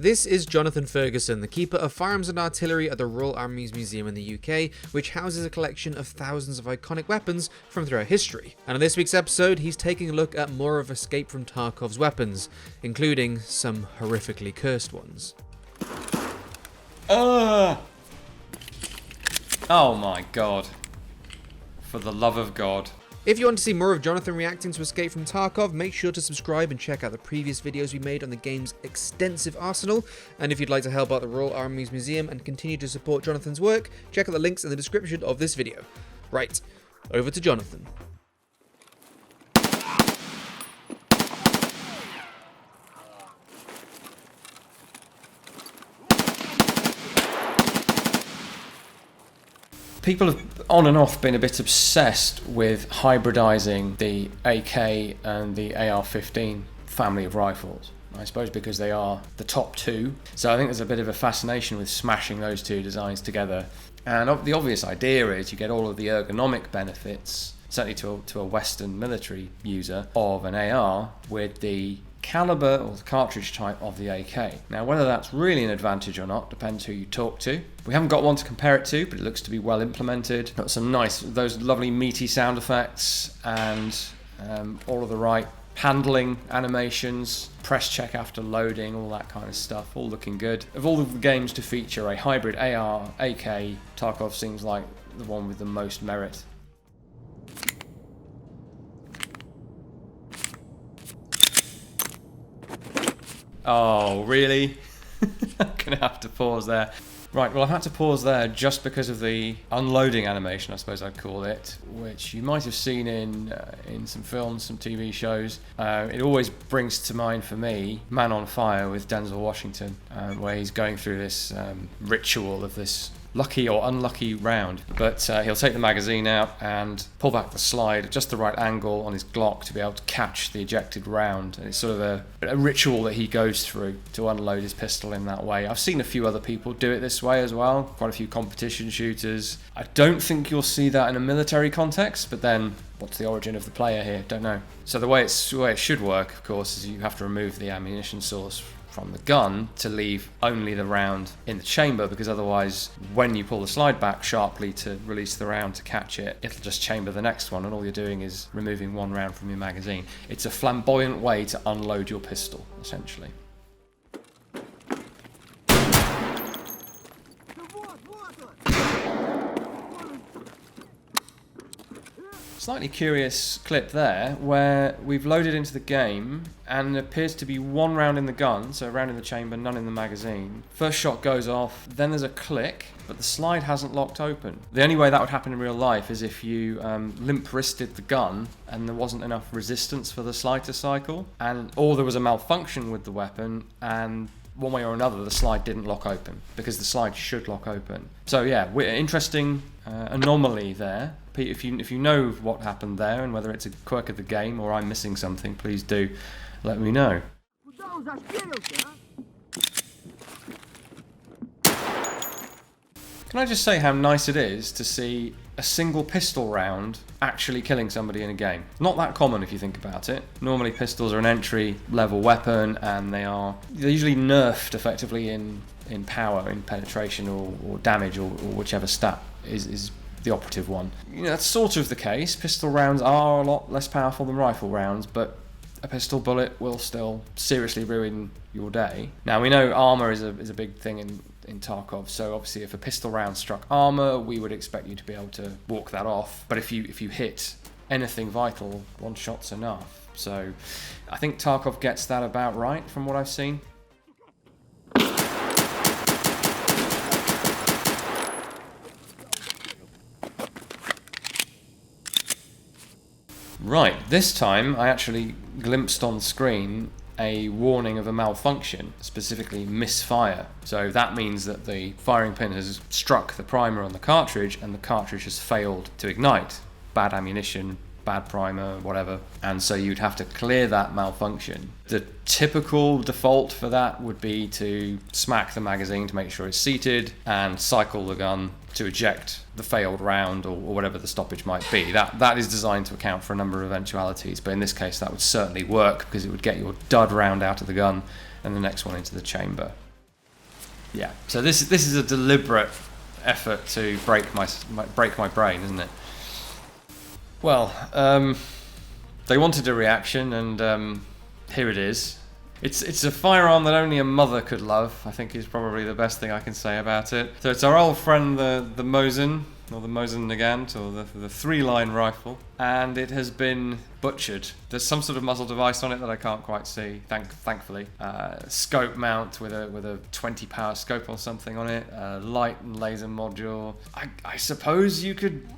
This is Jonathan Ferguson, the Keeper of Firearms and Artillery at the Royal Armouries Museum in the UK, which houses a collection of thousands of iconic weapons from throughout history. And in this week's episode, he's taking a look at more of Escape from Tarkov's weapons, including some horrifically cursed ones. Oh my god. For the love of God. If you want to see more of Jonathan reacting to Escape from Tarkov, make sure to subscribe and check out the previous videos we made on the game's extensive arsenal. And if you'd like to help out the Royal Armouries Museum and continue to support Jonathan's work, check out the links in the description of this video. Right, over to Jonathan. People have on and off been a bit obsessed with hybridizing the AK and the AR-15 family of rifles. I suppose because they are the top two. So I think there's a bit of a fascination with smashing those two designs together. And the obvious idea is you get all of the ergonomic benefits, certainly to a Western military user, of an AR with the caliber or the cartridge type of the AK. Now, whether that's really an advantage or not depends who you talk to. We haven't got one to compare it to, but it looks to be well implemented. Got some nice, those lovely meaty sound effects and all of the right handling animations, press check after loading, all that kind of stuff, all looking good. Of all of the games to feature a hybrid AR, AK, Tarkov seems like the one with the most merit. Oh, really? I'm gonna have to pause there. Right, well, I've had to pause there just because of the unloading animation, I suppose I'd call it, which you might have seen in some films, some TV shows. It always brings to mind for me Man on Fire with Denzel Washington, where he's going through this ritual of this lucky or unlucky round, but he'll take the magazine out and pull back the slide at just the right angle on his Glock to be able to catch the ejected round. And it's sort of a ritual that he goes through to unload his pistol in that way. I've seen a few other people do it this way as well, quite a few competition shooters. I don't think you'll see that in a military context, but then what's the origin of the player here? Don't know. So the way it should work, of course, is you have to remove the ammunition source from the gun to leave only the round in the chamber, because otherwise when you pull the slide back sharply to release the round to catch it, it'll just chamber the next one and all you're doing is removing one round from your magazine. It's a flamboyant way to unload your pistol, essentially. Slightly curious clip there where we've loaded into the game and there appears to be one round in the gun, so a round in the chamber, none in the magazine. First shot goes off, then there's a click, but the slide hasn't locked open. The only way that would happen in real life is if you limp-wristed the gun and there wasn't enough resistance for the slide to cycle, or there was a malfunction with the weapon and one way or another the slide didn't lock open, because the slide should lock open. So yeah, interesting anomaly there. Pete, if you know what happened there and whether it's a quirk of the game or I'm missing something, please do let me know. Can I just say how nice it is to see a single pistol round actually killing somebody in a game? Not that common if you think about it. Normally pistols are an entry level weapon and they're usually nerfed effectively in power, in penetration or damage or whichever stat is the operative one. You know, that's sort of the case. Pistol rounds are a lot less powerful than rifle rounds, but a pistol bullet will still seriously ruin your day. Now, we know armour is a big thing in Tarkov, so obviously if a pistol round struck armour, we would expect you to be able to walk that off. But if you hit anything vital, one shot's enough. So I think Tarkov gets that about right from what I've seen. Right, this time I actually glimpsed on screen a warning of a malfunction, specifically misfire. So that means that the firing pin has struck the primer on the cartridge and the cartridge has failed to ignite. Bad ammunition, bad primer, whatever. And so you'd have to clear that malfunction. The typical default for that would be to smack the magazine to make sure it's seated and cycle the gun to eject the failed round or whatever the stoppage might be. That is designed to account for a number of eventualities, but in this case that would certainly work because it would get your dud round out of the gun and the next one into the chamber. Yeah. So this is a deliberate effort to break my brain, isn't it? Well, they wanted a reaction, and here it is. It's a firearm that only a mother could love, I think is probably the best thing I can say about it. So it's our old friend, the Mosin, or the Mosin Nagant, or the three-line rifle, and it has been butchered. There's some sort of muzzle device on it that I can't quite see, thankfully. Scope mount with a 20 power scope or something on it, light and laser module. I suppose you could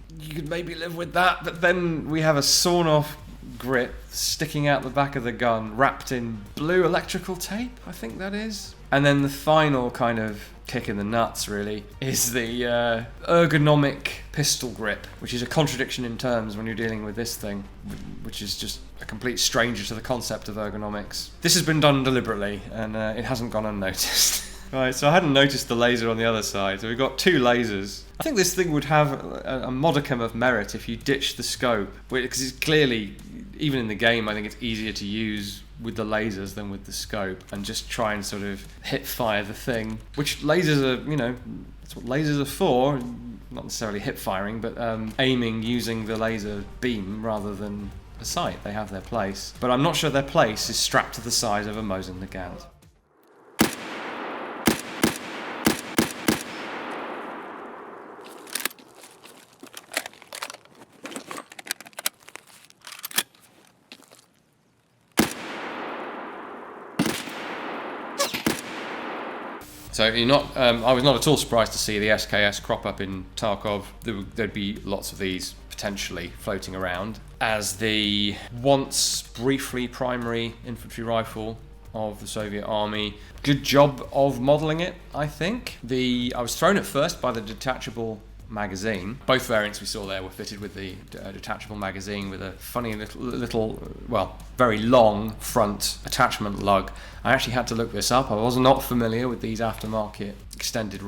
maybe live with that, but then we have a sawn-off grip sticking out the back of the gun, wrapped in blue electrical tape, I think that is. And then the final kind of kick in the nuts, really, is the ergonomic pistol grip, which is a contradiction in terms when you're dealing with this thing, which is just a complete stranger to the concept of ergonomics. This has been done deliberately, and it hasn't gone unnoticed. Right, so I hadn't noticed the laser on the other side, so we've got two lasers. I think this thing would have a modicum of merit if you ditch the scope, because it's clearly, even in the game, I think it's easier to use with the lasers than with the scope, and just try and sort of hit fire the thing, which lasers are, that's what lasers are for, not necessarily hip firing, but aiming using the laser beam rather than the sight. They have their place, but I'm not sure their place is strapped to the size of a Mosin Nagant. So I was not at all surprised to see the SKS crop up in Tarkov. There'd be lots of these potentially floating around as the once briefly primary infantry rifle of the Soviet Army. Good job of modelling it, I think. I was thrown at first by the detachable magazine. Both variants we saw there were fitted with the detachable magazine with a funny little, well, very long front attachment lug. I actually had to look this up. I was not familiar with these aftermarket extended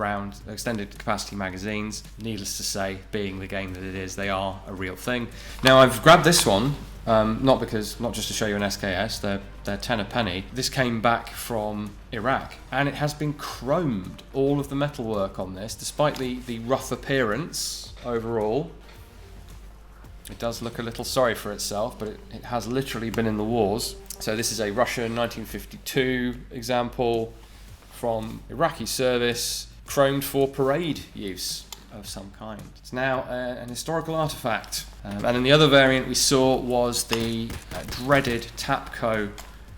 capacity magazines. Needless to say, being the game that it is, they are a real thing. Now I've grabbed this one, not just to show you an SKS, they're 10 a penny. This came back from Iraq, and it has been chromed. All of the metalwork on this, despite the rough appearance overall, it does look a little sorry for itself, but it has literally been in the wars. So this is a Russian 1952 example from Iraqi service, chromed for parade use of some kind. It's now an historical artifact. And then the other variant we saw was the dreaded Tapco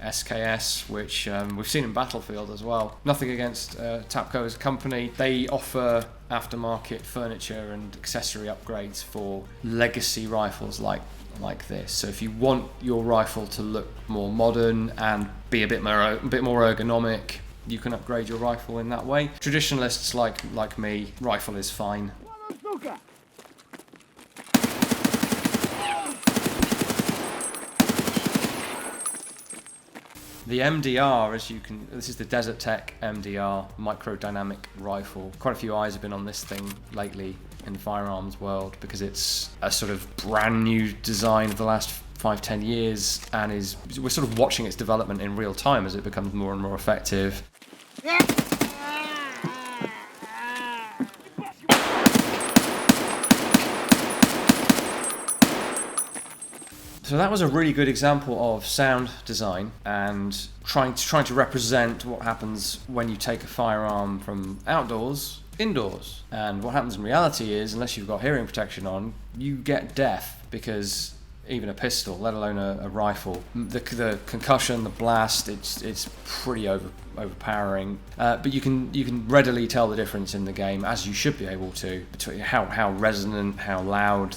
SKS, which we've seen in Battlefield as well. Nothing against Tapco as a company. They offer aftermarket furniture and accessory upgrades for legacy rifles like this. So if you want your rifle to look more modern and be a bit more ergonomic, you can upgrade your rifle in that way. Traditionalists like me, rifle is fine. The MDR, this is the Desert Tech MDR microdynamic rifle. Quite a few eyes have been on this thing lately in the firearms world because it's a sort of brand new design of the last 5-10 years, and we're sort of watching its development in real time as it becomes more and more effective. So that was a really good example of sound design and trying to represent what happens when you take a firearm from outdoors indoors. And what happens in reality is, unless you've got hearing protection on, you get deaf, because even a pistol, let alone a rifle, the concussion, the blast, it's pretty overpowering. But you can readily tell the difference in the game, as you should be able to, between how resonant, how loud,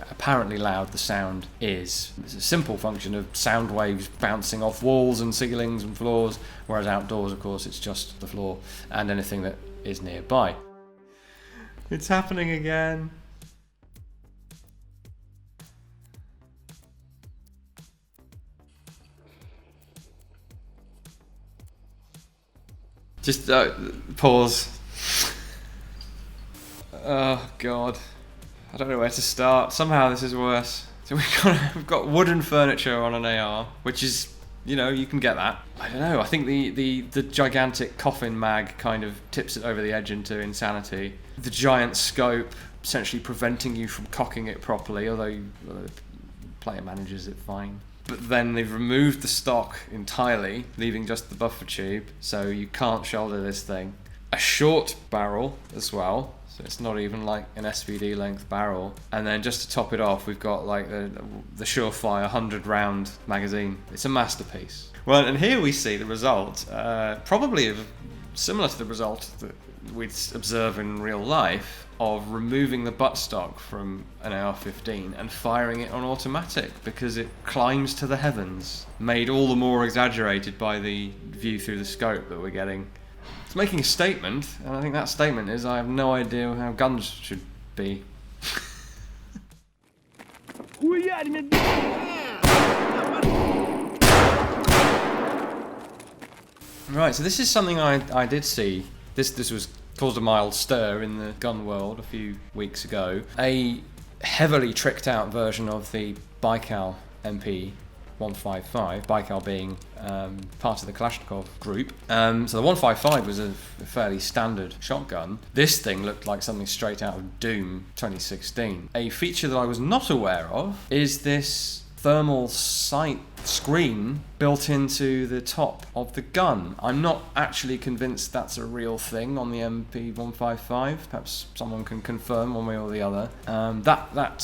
apparently loud the sound is. It's a simple function of sound waves bouncing off walls and ceilings and floors, whereas outdoors, of course, it's just the floor and anything that is nearby. It's happening again. Just pause. Oh God. I don't know where to start. Somehow this is worse. So we've got wooden furniture on an AR, which is you know, you can get that. I don't know, I think the gigantic coffin mag kind of tips it over the edge into insanity. The giant scope essentially preventing you from cocking it properly, although the player manages it fine. But then they've removed the stock entirely, leaving just the buffer tube, so you can't shoulder this thing. A short barrel as well, so it's not even like an SVD length barrel. And then just to top it off, we've got like the Surefire 100 round magazine. It's a masterpiece. Well, and here we see the result, probably similar to the result that we'd observe in real life, of removing the buttstock from an AR-15 and firing it on automatic, because it climbs to the heavens, made all the more exaggerated by the view through the scope that we're getting. It's making a statement, and I think that statement is, I have no idea how guns should be. Right, so this is something I did see. This was caused a mild stir in the gun world a few weeks ago. A heavily tricked out version of the Baikal MP-153, Baikal being part of the Kalashnikov group. So the 155 was a fairly standard shotgun. This thing looked like something straight out of Doom 2016. A feature that I was not aware of is this thermal sight screen built into the top of the gun. I'm not actually convinced that's a real thing on the MP-155. Perhaps someone can confirm one way or the other. That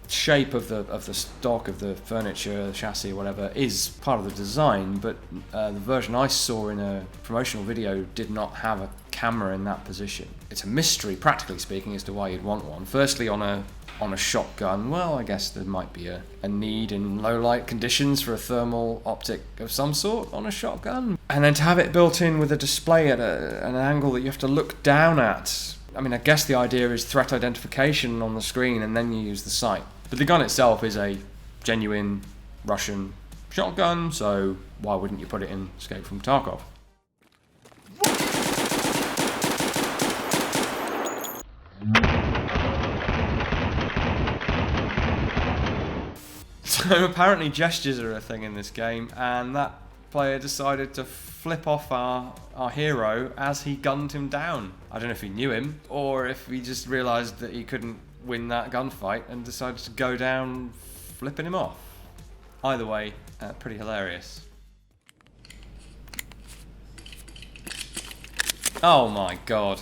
shape of the stock of the furniture, the chassis, whatever, is part of the design, but the version I saw in a promotional video did not have a camera in that position. It's a mystery, practically speaking, as to why you'd want one. Firstly, on a shotgun, well, I guess there might be a need in low light conditions for a thermal optic of some sort on a shotgun. And then to have it built in with a display at an angle that you have to look down at. I mean, I guess the idea is threat identification on the screen and then you use the sight. But the gun itself is a genuine Russian shotgun, so why wouldn't you put it in Escape from Tarkov? So apparently gestures are a thing in this game, and that player decided to flip off our hero as he gunned him down. I don't know if he knew him, or if he just realised that he couldn't win that gunfight and decided to go down flipping him off. Either way, pretty hilarious. Oh my god.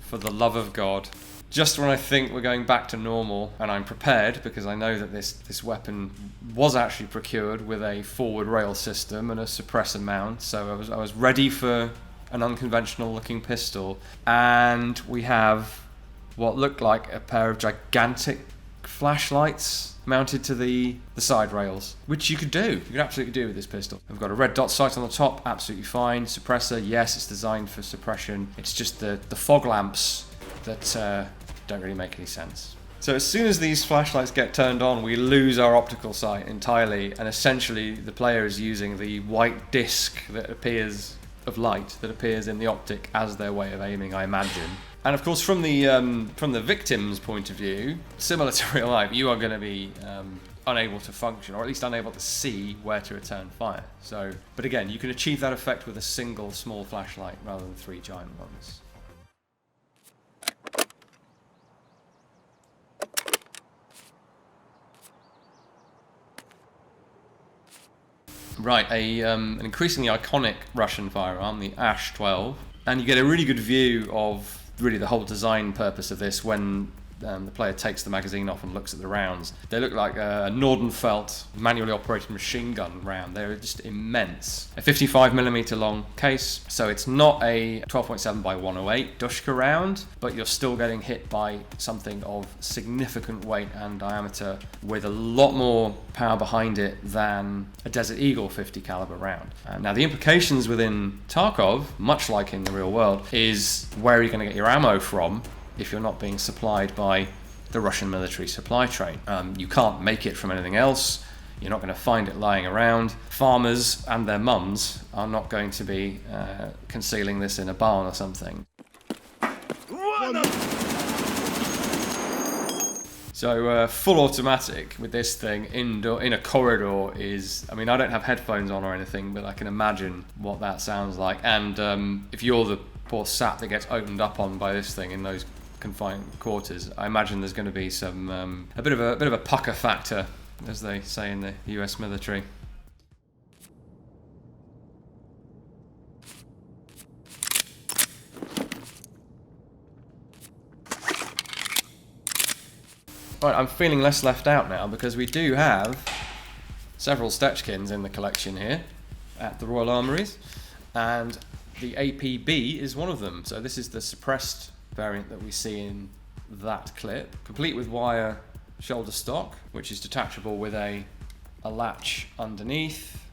For the love of God. Just when I think we're going back to normal, and I'm prepared because I know that this weapon was actually procured with a forward rail system and a suppressor mount, so I was ready for an unconventional looking pistol, and we have what looked like a pair of gigantic flashlights mounted to the side rails, which you could absolutely do with this pistol. I've got a red dot sight on the top, absolutely fine. Suppressor, yes, it's designed for suppression. It's just the fog lamps that don't really make any sense. So as soon as these flashlights get turned on, we lose our optical sight entirely, and essentially the player is using the white disc of light that appears in the optic as their way of aiming, I imagine. And of course, from the victim's point of view, similar to real life, you are going to be unable to function, or at least unable to see where to return fire. So, but again, you can achieve that effect with a single small flashlight rather than 3 giant ones. Right, an increasingly iconic Russian firearm, the Ash-12, and you get a really good view of really the whole design purpose of this when the player takes the magazine off and looks at the rounds. They look like a Nordenfelt manually operated machine gun round. They're just immense. A 55mm long case, so it's not a 12.7 by 108 Dushka round, but you're still getting hit by something of significant weight and diameter with a lot more power behind it than a Desert Eagle 50 caliber round. Now the implications within Tarkov, much like in the real world, is where are you going to get your ammo from if you're not being supplied by the Russian military supply train. You can't make it from anything else. You're not going to find it lying around. Farmers and their mums are not going to be concealing this in a barn or something. So full automatic with this thing in a corridor is, I mean, I don't have headphones on or anything, but I can imagine what that sounds like. And if you're the poor sap that gets opened up on by this thing in those confined quarters, I imagine there's going to be some a bit of a pucker factor, as they say in the US military. Right, I'm feeling less left out now because we do have several Stechkins in the collection here at the Royal Armouries, and the APB is one of them. So this is the suppressed variant that we see in that clip, complete with wire shoulder stock, which is detachable with a latch underneath,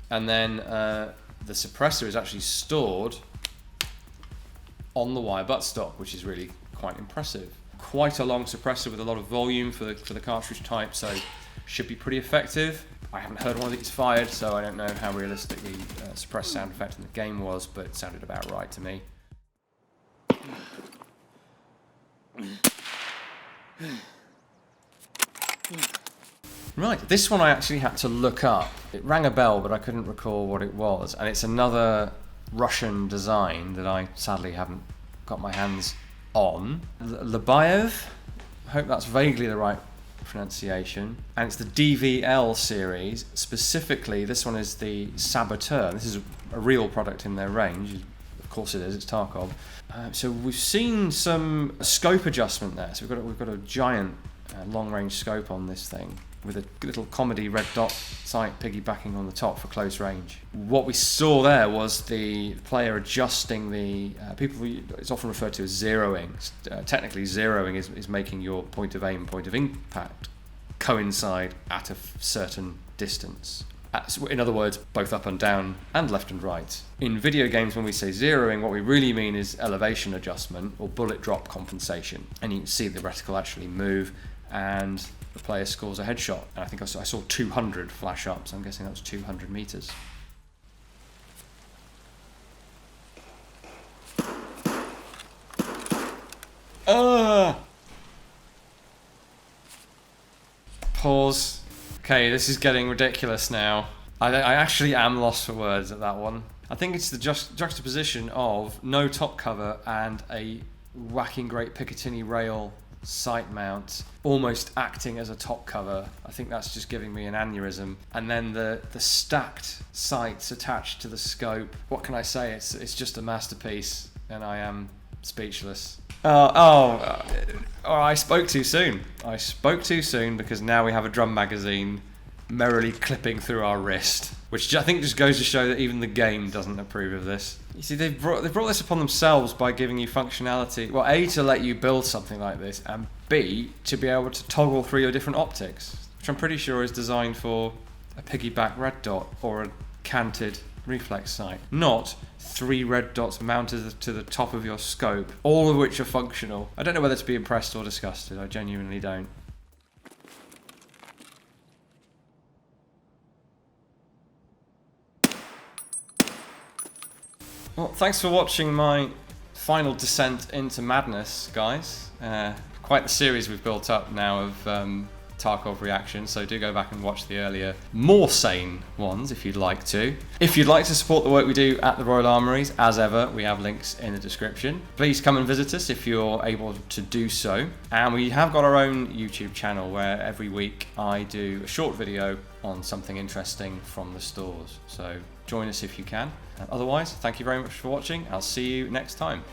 and then the suppressor is actually stored on the wire buttstock, which is really quite impressive. Quite a long suppressor with a lot of volume for the cartridge type, so should be pretty effective. I haven't heard one of these fired, so I don't know how realistic the suppressed sound effect in the game was, but it sounded about right to me. Right, this one I actually had to look up. It rang a bell, but I couldn't recall what it was, and it's another Russian design that I sadly haven't got my hands on. Lobaev, I hope that's vaguely the right pronunciation, and it's the DVL series. Specifically, this one is the Saboteur. This is a real product in their range. Of course it is, it's Tarkov. So we've seen some scope adjustment there. So we've got a giant long-range scope on this thing, with a little comedy red dot sight piggybacking on the top for close range. What we saw there was the player adjusting the it's often referred to as zeroing. Technically, zeroing is making your point of aim, point of impact coincide at a certain distance. In other words, both up and down and left and right. In video games, when we say zeroing, what we really mean is elevation adjustment or bullet drop compensation. And you can see the reticle actually move, and the player scores a headshot. And I think I saw 200 flash up, so I'm guessing that was 200 meters. Pause. Okay, this is getting ridiculous now. I actually am lost for words at that one. I think it's the juxtaposition of no top cover and a whacking great Picatinny rail sight mount almost acting as a top cover. I think that's just giving me an aneurysm. And then the stacked sights attached to the scope. What can I say? It's just a masterpiece, and I am speechless. I spoke too soon. I spoke too soon because now we have a drum magazine merrily clipping through our wrist, which I think just goes to show that even the game doesn't approve of this. You see, they've brought this upon themselves by giving you functionality. Well, A, to let you build something like this, and B, to be able to toggle through your different optics, which I'm pretty sure is designed for a piggyback red dot or a canted reflex sight, not 3 red dots mounted to the top of your scope, all of which are functional. I don't know whether to be impressed or disgusted. I genuinely don't. Well, thanks for watching my final descent into madness, guys. Quite the series we've built up now of Tarkov reactions, so do go back and watch the earlier, more sane ones if you'd like to. If you'd like to support the work we do at the Royal Armouries, as ever, we have links in the description. Please come and visit us if you're able to do so. And we have got our own YouTube channel where every week I do a short video on something interesting from the stores. So join us if you can. Otherwise, thank you very much for watching. I'll see you next time.